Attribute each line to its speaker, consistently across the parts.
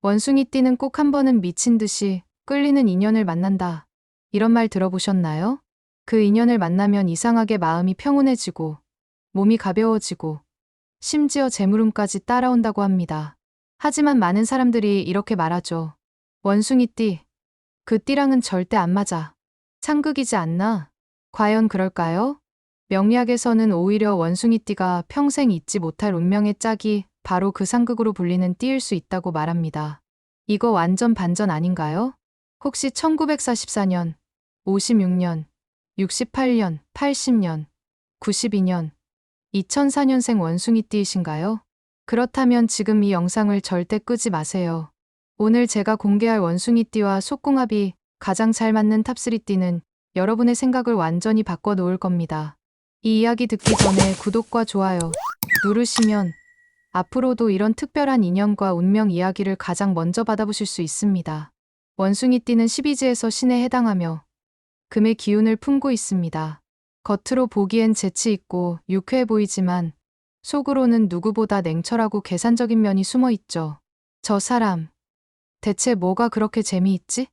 Speaker 1: 원숭이띠는 꼭 한 번은 미친 듯이 끌리는 인연을 만난다. 이런 말 들어보셨나요? 그 인연을 만나면 이상하게 마음이 평온해지고 몸이 가벼워지고 심지어 재물운까지 따라온다고 합니다. 하지만 많은 사람들이 이렇게 말하죠. 원숭이띠, 그 띠랑은 절대 안 맞아. 상극이지 않나? 과연 그럴까요? 명리학에서는 오히려 원숭이띠가 평생 잊지 못할 운명의 짝이 바로 그 상극으로 불리는 띠일 수 있다고 말합니다. 이거 완전 반전 아닌가요? 혹시 1944년, 56년, 68년, 80년, 92년, 2004년생 원숭이띠이신가요? 그렇다면 지금 이 영상을 절대 끄지 마세요. 오늘 제가 공개할 원숭이띠와 속궁합이 가장 잘 맞는 탑3띠는 여러분의 생각을 완전히 바꿔 놓을 겁니다. 이 이야기 듣기 전에 구독과 좋아요 누르시면 앞으로도 이런 특별한 인연과 운명 이야기를 가장 먼저 받아보실 수 있습니다. 원숭이띠는 12지에서 신에 해당하며 금의 기운을 품고 있습니다. 겉으로 보기엔 재치 있고 유쾌해 보이지만 속으로는 누구보다 냉철하고 계산적인 면이 숨어 있죠. 저 사람, 대체 뭐가 그렇게 재미있지?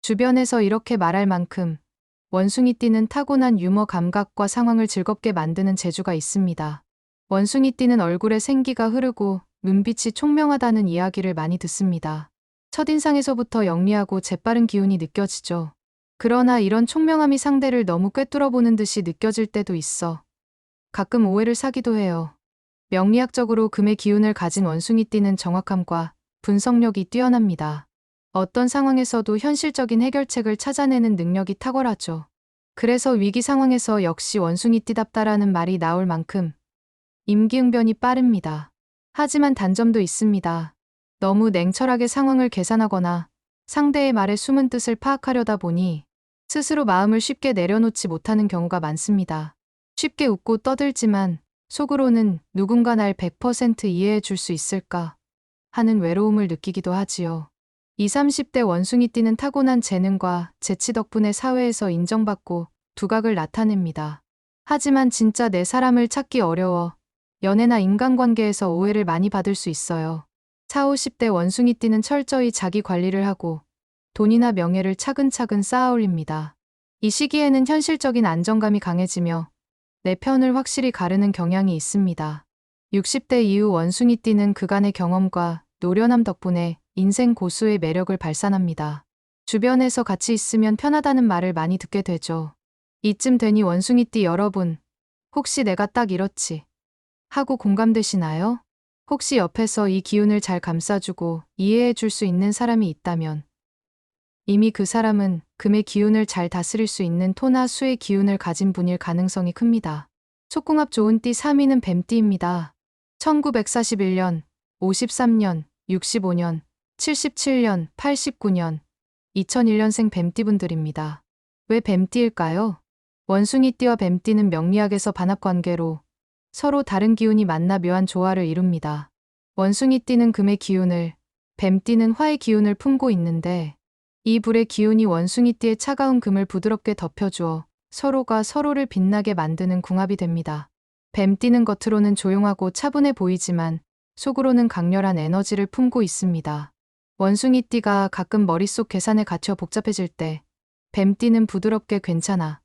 Speaker 1: 주변에서 이렇게 말할 만큼 원숭이띠는 타고난 유머 감각과 상황을 즐겁게 만드는 재주가 있습니다. 원숭이띠는 얼굴에 생기가 흐르고 눈빛이 총명하다는 이야기를 많이 듣습니다. 첫인상에서부터 영리하고 재빠른 기운이 느껴지죠. 그러나 이런 총명함이 상대를 너무 꿰뚫어 보는 듯이 느껴질 때도 있어 가끔 오해를 사기도 해요. 명리학적으로 금의 기운을 가진 원숭이띠는 정확함과 분석력이 뛰어납니다. 어떤 상황에서도 현실적인 해결책을 찾아내는 능력이 탁월하죠. 그래서 위기 상황에서 역시 원숭이띠답다라는 말이 나올 만큼 임기응변이 빠릅니다. 하지만 단점도 있습니다. 너무 냉철하게 상황을 계산하거나 상대의 말의 숨은 뜻을 파악하려다 보니 스스로 마음을 쉽게 내려놓지 못하는 경우가 많습니다. 쉽게 웃고 떠들지만 속으로는 누군가 날 100% 이해해 줄 수 있을까 하는 외로움을 느끼기도 하지요. 20, 30대 원숭이띠는 타고난 재능과 재치 덕분에 사회에서 인정받고 두각을 나타냅니다. 하지만 진짜 내 사람을 찾기 어려워 연애나 인간관계에서 오해를 많이 받을 수 있어요. 40, 50대 원숭이띠는 철저히 자기 관리를 하고 돈이나 명예를 차근차근 쌓아 올립니다. 이 시기에는 현실적인 안정감이 강해지며 내 편을 확실히 가르는 경향이 있습니다. 60대 이후 원숭이띠는 그간의 경험과 노련함 덕분에 인생 고수의 매력을 발산합니다. 주변에서 같이 있으면 편하다는 말을 많이 듣게 되죠. 이쯤 되니 원숭이띠 여러분, 혹시 내가 딱 이렇지 하고 공감되시나요? 혹시 옆에서 이 기운을 잘 감싸주고 이해해 줄 수 있는 사람이 있다면 이미 그 사람은 금의 기운을 잘 다스릴 수 있는 토나 수의 기운을 가진 분일 가능성이 큽니다. 속궁합 좋은 띠 3위는 뱀띠입니다. 1941년, 53년, 65년, 77년, 89년, 2001년생 뱀띠분들입니다. 왜 뱀띠일까요? 원숭이띠와 뱀띠는 명리학에서 반합관계로 서로 다른 기운이 만나 묘한 조화를 이룹니다. 원숭이띠는 금의 기운을, 뱀띠는 화의 기운을 품고 있는데 이 불의 기운이 원숭이띠의 차가운 금을 부드럽게 덮여주어 서로가 서로를 빛나게 만드는 궁합이 됩니다. 뱀띠는 겉으로는 조용하고 차분해 보이지만 속으로는 강렬한 에너지를 품고 있습니다. 원숭이띠가 가끔 머릿속 계산에 갇혀 복잡해질 때 뱀띠는 부드럽게 괜찮아,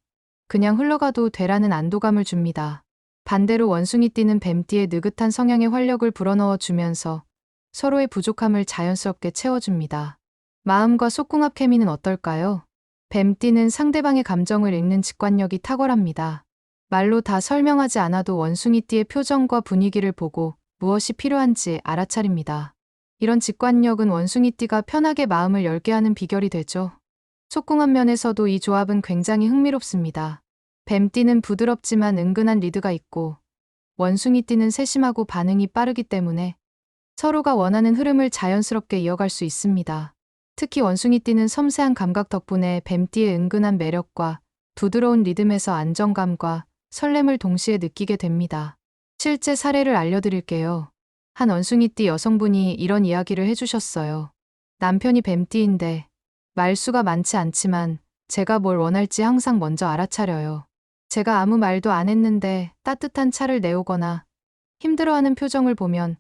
Speaker 1: 그냥 흘러가도 되라는 안도감을 줍니다. 반대로 원숭이띠는 뱀띠의 느긋한 성향에 활력을 불어넣어 주면서 서로의 부족함을 자연스럽게 채워줍니다. 마음과 속궁합 케미는 어떨까요? 뱀띠는 상대방의 감정을 읽는 직관력이 탁월합니다. 말로 다 설명하지 않아도 원숭이띠의 표정과 분위기를 보고 무엇이 필요한지 알아차립니다. 이런 직관력은 원숭이띠가 편하게 마음을 열게 하는 비결이 되죠. 속궁합 면에서도 이 조합은 굉장히 흥미롭습니다. 뱀띠는 부드럽지만 은근한 리드가 있고 원숭이띠는 세심하고 반응이 빠르기 때문에 서로가 원하는 흐름을 자연스럽게 이어갈 수 있습니다. 특히 원숭이띠는 섬세한 감각 덕분에 뱀띠의 은근한 매력과 부드러운 리듬에서 안정감과 설렘을 동시에 느끼게 됩니다. 실제 사례를 알려드릴게요. 한 원숭이띠 여성분이 이런 이야기를 해주셨어요. 남편이 뱀띠인데 말수가 많지 않지만 제가 뭘 원할지 항상 먼저 알아차려요. 제가 아무 말도 안 했는데 따뜻한 차를 내오거나 힘들어하는 표정을 보면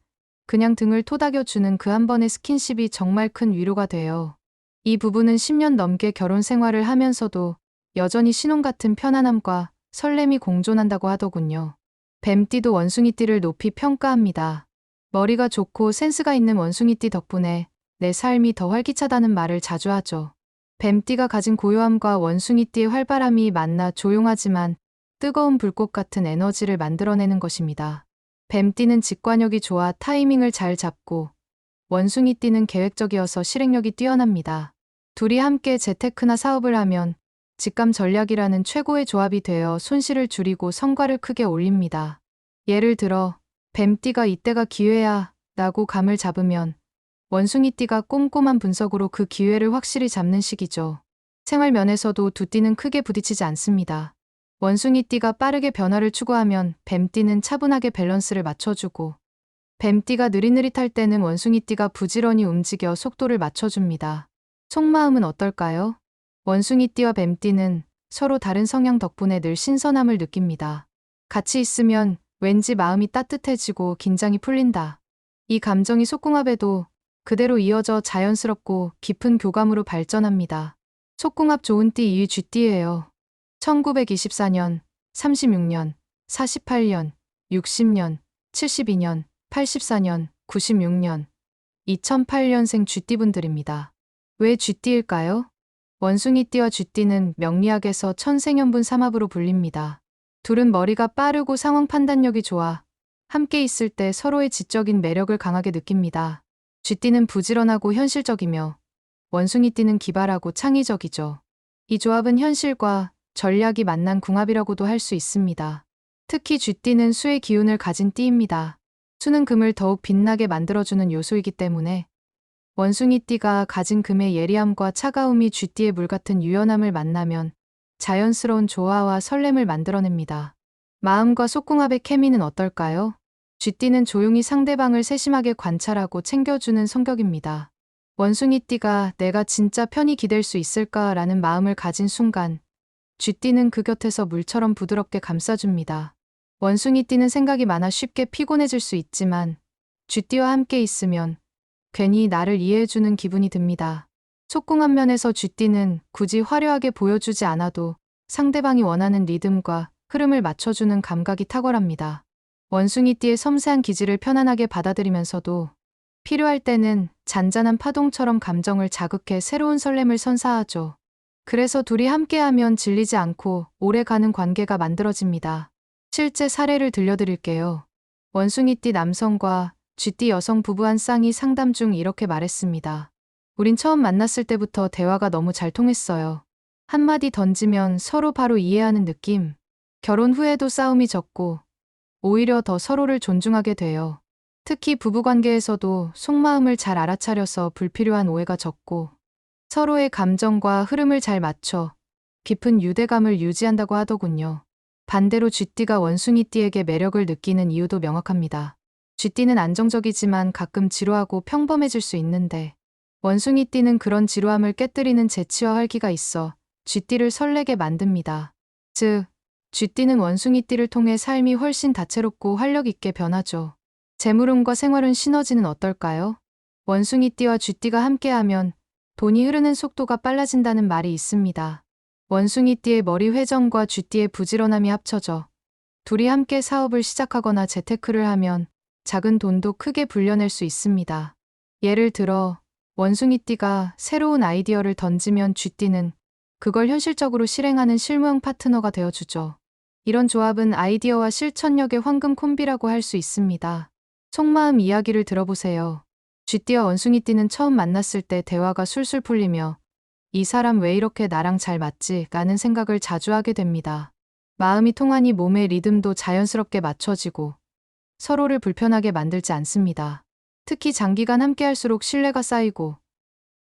Speaker 1: 그냥 등을 토닥여주는 그 한 번의 스킨십이 정말 큰 위로가 돼요. 이 부부는 10년 넘게 결혼 생활을 하면서도 여전히 신혼 같은 편안함과 설렘이 공존한다고 하더군요. 뱀띠도 원숭이띠를 높이 평가합니다. 머리가 좋고 센스가 있는 원숭이띠 덕분에 내 삶이 더 활기차다는 말을 자주 하죠. 뱀띠가 가진 고요함과 원숭이띠의 활발함이 만나 조용하지만 뜨거운 불꽃 같은 에너지를 만들어내는 것입니다. 뱀띠는 직관력이 좋아 타이밍을 잘 잡고 원숭이띠는 계획적이어서 실행력이 뛰어납니다. 둘이 함께 재테크나 사업을 하면 직감 전략이라는 최고의 조합이 되어 손실을 줄이고 성과를 크게 올립니다. 예를 들어 뱀띠가 이때가 기회야 라고 감을 잡으면 원숭이띠가 꼼꼼한 분석으로 그 기회를 확실히 잡는 시기죠. 생활 면에서도 두 띠는 크게 부딪히지 않습니다. 원숭이띠가 빠르게 변화를 추구하면 뱀띠는 차분하게 밸런스를 맞춰주고 뱀띠가 느릿느릿할 때는 원숭이띠가 부지런히 움직여 속도를 맞춰줍니다. 속마음은 어떨까요? 원숭이띠와 뱀띠는 서로 다른 성향 덕분에 늘 신선함을 느낍니다. 같이 있으면 왠지 마음이 따뜻해지고 긴장이 풀린다. 이 감정이 속궁합에도 그대로 이어져 자연스럽고 깊은 교감으로 발전합니다. 속궁합 좋은 띠 2위 쥐띠예요. 1924년, 36년, 48년, 60년, 72년, 84년, 96년, 2008년생 쥐띠분들입니다. 왜 쥐띠일까요? 원숭이띠와 쥐띠는 명리학에서 천생연분 삼합으로 불립니다. 둘은 머리가 빠르고 상황 판단력이 좋아 함께 있을 때 서로의 지적인 매력을 강하게 느낍니다. 쥐띠는 부지런하고 현실적이며 원숭이띠는 기발하고 창의적이죠. 이 조합은 현실과 전략이 만난 궁합이라고도 할 수 있습니다. 특히 쥐띠는 수의 기운을 가진 띠입니다. 수는 금을 더욱 빛나게 만들어주는 요소이기 때문에 원숭이띠가 가진 금의 예리함과 차가움이 쥐띠의 물 같은 유연함을 만나면 자연스러운 조화와 설렘을 만들어냅니다. 마음과 속궁합의 케미는 어떨까요? 쥐띠는 조용히 상대방을 세심하게 관찰하고 챙겨주는 성격입니다. 원숭이띠가 내가 진짜 편히 기댈 수 있을까라는 마음을 가진 순간 쥐띠는 그 곁에서 물처럼 부드럽게 감싸줍니다. 원숭이띠는 생각이 많아 쉽게 피곤해질 수 있지만 쥐띠와 함께 있으면 괜히 나를 이해해주는 기분이 듭니다. 속궁합 면에서 쥐띠는 굳이 화려하게 보여주지 않아도 상대방이 원하는 리듬과 흐름을 맞춰주는 감각이 탁월합니다. 원숭이띠의 섬세한 기질을 편안하게 받아들이면서도 필요할 때는 잔잔한 파동처럼 감정을 자극해 새로운 설렘을 선사하죠. 그래서 둘이 함께하면 질리지 않고 오래가는 관계가 만들어집니다. 실제 사례를 들려드릴게요. 원숭이띠 남성과 쥐띠 여성 부부 한 쌍이 상담 중 이렇게 말했습니다. 우린 처음 만났을 때부터 대화가 너무 잘 통했어요. 한마디 던지면 서로 바로 이해하는 느낌. 결혼 후에도 싸움이 적고 오히려 더 서로를 존중하게 돼요. 특히 부부관계에서도 속마음을 잘 알아차려서 불필요한 오해가 적고 서로의 감정과 흐름을 잘 맞춰 깊은 유대감을 유지한다고 하더군요. 반대로 쥐띠가 원숭이띠에게 매력을 느끼는 이유도 명확합니다. 쥐띠는 안정적이지만 가끔 지루하고 평범해질 수 있는데 원숭이띠는 그런 지루함을 깨뜨리는 재치와 활기가 있어 쥐띠를 설레게 만듭니다. 즉, 쥐띠는 원숭이띠를 통해 삶이 훨씬 다채롭고 활력 있게 변하죠. 재물운과 생활운 시너지는 어떨까요? 원숭이띠와 쥐띠가 함께하면 돈이 흐르는 속도가 빨라진다는 말이 있습니다. 원숭이띠의 머리 회전과 쥐띠의 부지런함이 합쳐져 둘이 함께 사업을 시작하거나 재테크를 하면 작은 돈도 크게 불려낼 수 있습니다. 예를 들어 원숭이띠가 새로운 아이디어를 던지면 쥐띠는 그걸 현실적으로 실행하는 실무형 파트너가 되어주죠. 이런 조합은 아이디어와 실천력의 황금 콤비라고 할 수 있습니다. 속마음 이야기를 들어보세요. 쥐띠와 원숭이띠는 처음 만났을 때 대화가 술술 풀리며 이 사람 왜 이렇게 나랑 잘 맞지? 라는 생각을 자주 하게 됩니다. 마음이 통하니 몸의 리듬도 자연스럽게 맞춰지고 서로를 불편하게 만들지 않습니다. 특히 장기간 함께할수록 신뢰가 쌓이고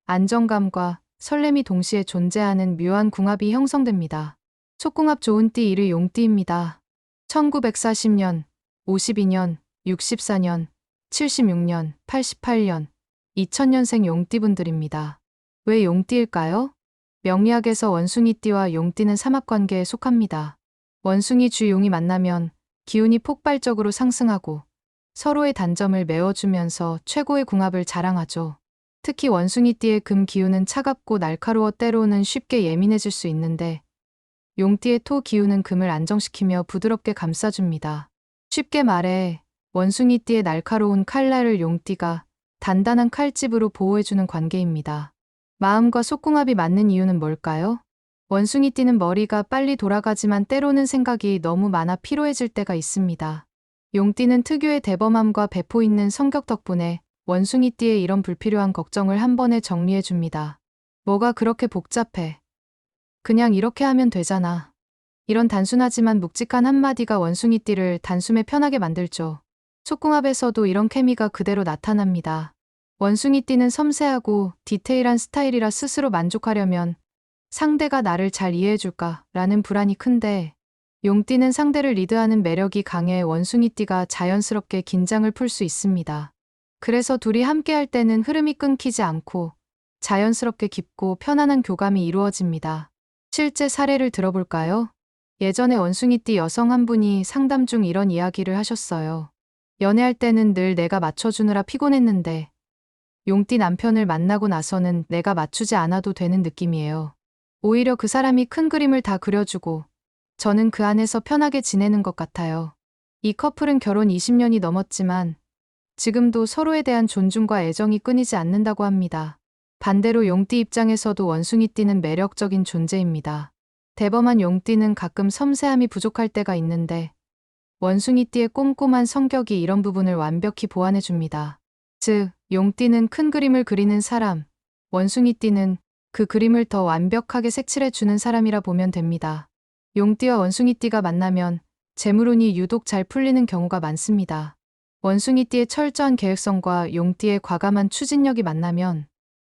Speaker 1: 안정감과 설렘이 동시에 존재하는 묘한 궁합이 형성됩니다. 속궁합 좋은 띠 1위 용띠입니다. 1940년, 52년, 64년, 76년, 88년, 2000년생 용띠분들입니다. 왜 용띠일까요? 명리학에서 원숭이띠와 용띠는 삼합관계에 속합니다. 원숭이 쥐 용이 만나면 기운이 폭발적으로 상승하고 서로의 단점을 메워주면서 최고의 궁합을 자랑하죠. 특히 원숭이띠의 금 기운은 차갑고 날카로워 때로는 쉽게 예민해질 수 있는데 용띠의 토 기운은 금을 안정시키며 부드럽게 감싸줍니다. 쉽게 말해 원숭이띠의 날카로운 칼날을 용띠가 단단한 칼집으로 보호해주는 관계입니다. 마음과 속궁합이 맞는 이유는 뭘까요? 원숭이띠는 머리가 빨리 돌아가지만 때로는 생각이 너무 많아 피로해질 때가 있습니다. 용띠는 특유의 대범함과 배포 있는 성격 덕분에 원숭이띠의 이런 불필요한 걱정을 한 번에 정리해줍니다. 뭐가 그렇게 복잡해? 그냥 이렇게 하면 되잖아. 이런 단순하지만 묵직한 한마디가 원숭이띠를 단숨에 편하게 만들죠. 속궁합에서도 이런 케미가 그대로 나타납니다. 원숭이띠는 섬세하고 디테일한 스타일이라 스스로 만족하려면 상대가 나를 잘 이해해줄까 라는 불안이 큰데 용띠는 상대를 리드하는 매력이 강해 원숭이띠가 자연스럽게 긴장을 풀 수 있습니다. 그래서 둘이 함께할 때는 흐름이 끊기지 않고 자연스럽게 깊고 편안한 교감이 이루어집니다. 실제 사례를 들어볼까요? 예전에 원숭이띠 여성 한 분이 상담 중 이런 이야기를 하셨어요. 연애할 때는 늘 내가 맞춰주느라 피곤했는데 용띠 남편을 만나고 나서는 내가 맞추지 않아도 되는 느낌이에요. 오히려 그 사람이 큰 그림을 다 그려주고 저는 그 안에서 편하게 지내는 것 같아요. 이 커플은 결혼 20년이 넘었지만 지금도 서로에 대한 존중과 애정이 끊이지 않는다고 합니다. 반대로 용띠 입장에서도 원숭이띠는 매력적인 존재입니다. 대범한 용띠는 가끔 섬세함이 부족할 때가 있는데 원숭이띠의 꼼꼼한 성격이 이런 부분을 완벽히 보완해줍니다. 즉, 용띠는 큰 그림을 그리는 사람, 원숭이띠는 그 그림을 더 완벽하게 색칠해주는 사람이라 보면 됩니다. 용띠와 원숭이띠가 만나면 재물운이 유독 잘 풀리는 경우가 많습니다. 원숭이띠의 철저한 계획성과 용띠의 과감한 추진력이 만나면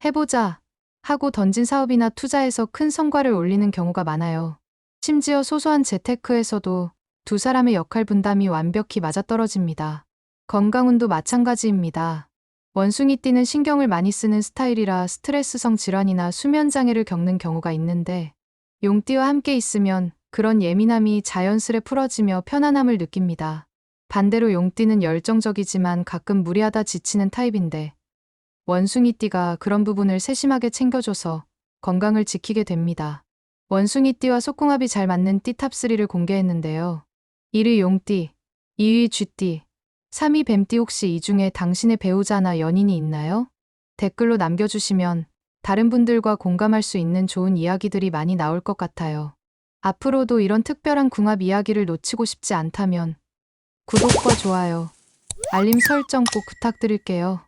Speaker 1: 해보자 하고 던진 사업이나 투자에서 큰 성과를 올리는 경우가 많아요. 심지어 소소한 재테크에서도 두 사람의 역할 분담이 완벽히 맞아떨어집니다. 건강운도 마찬가지입니다. 원숭이띠는 신경을 많이 쓰는 스타일이라 스트레스성 질환이나 수면장애를 겪는 경우가 있는데 용띠와 함께 있으면 그런 예민함이 자연스레 풀어지며 편안함을 느낍니다. 반대로 용띠는 열정적이지만 가끔 무리하다 지치는 타입인데 원숭이띠가 그런 부분을 세심하게 챙겨줘서 건강을 지키게 됩니다. 원숭이띠와 속궁합이 잘 맞는 띠 탑3를 공개했는데요. 1위 용띠, 2위 쥐띠, 3위 뱀띠. 혹시 이 중에 당신의 배우자나 연인이 있나요? 댓글로 남겨주시면 다른 분들과 공감할 수 있는 좋은 이야기들이 많이 나올 것 같아요. 앞으로도 이런 특별한 궁합 이야기를 놓치고 싶지 않다면 구독과 좋아요, 알림 설정 꼭 부탁드릴게요.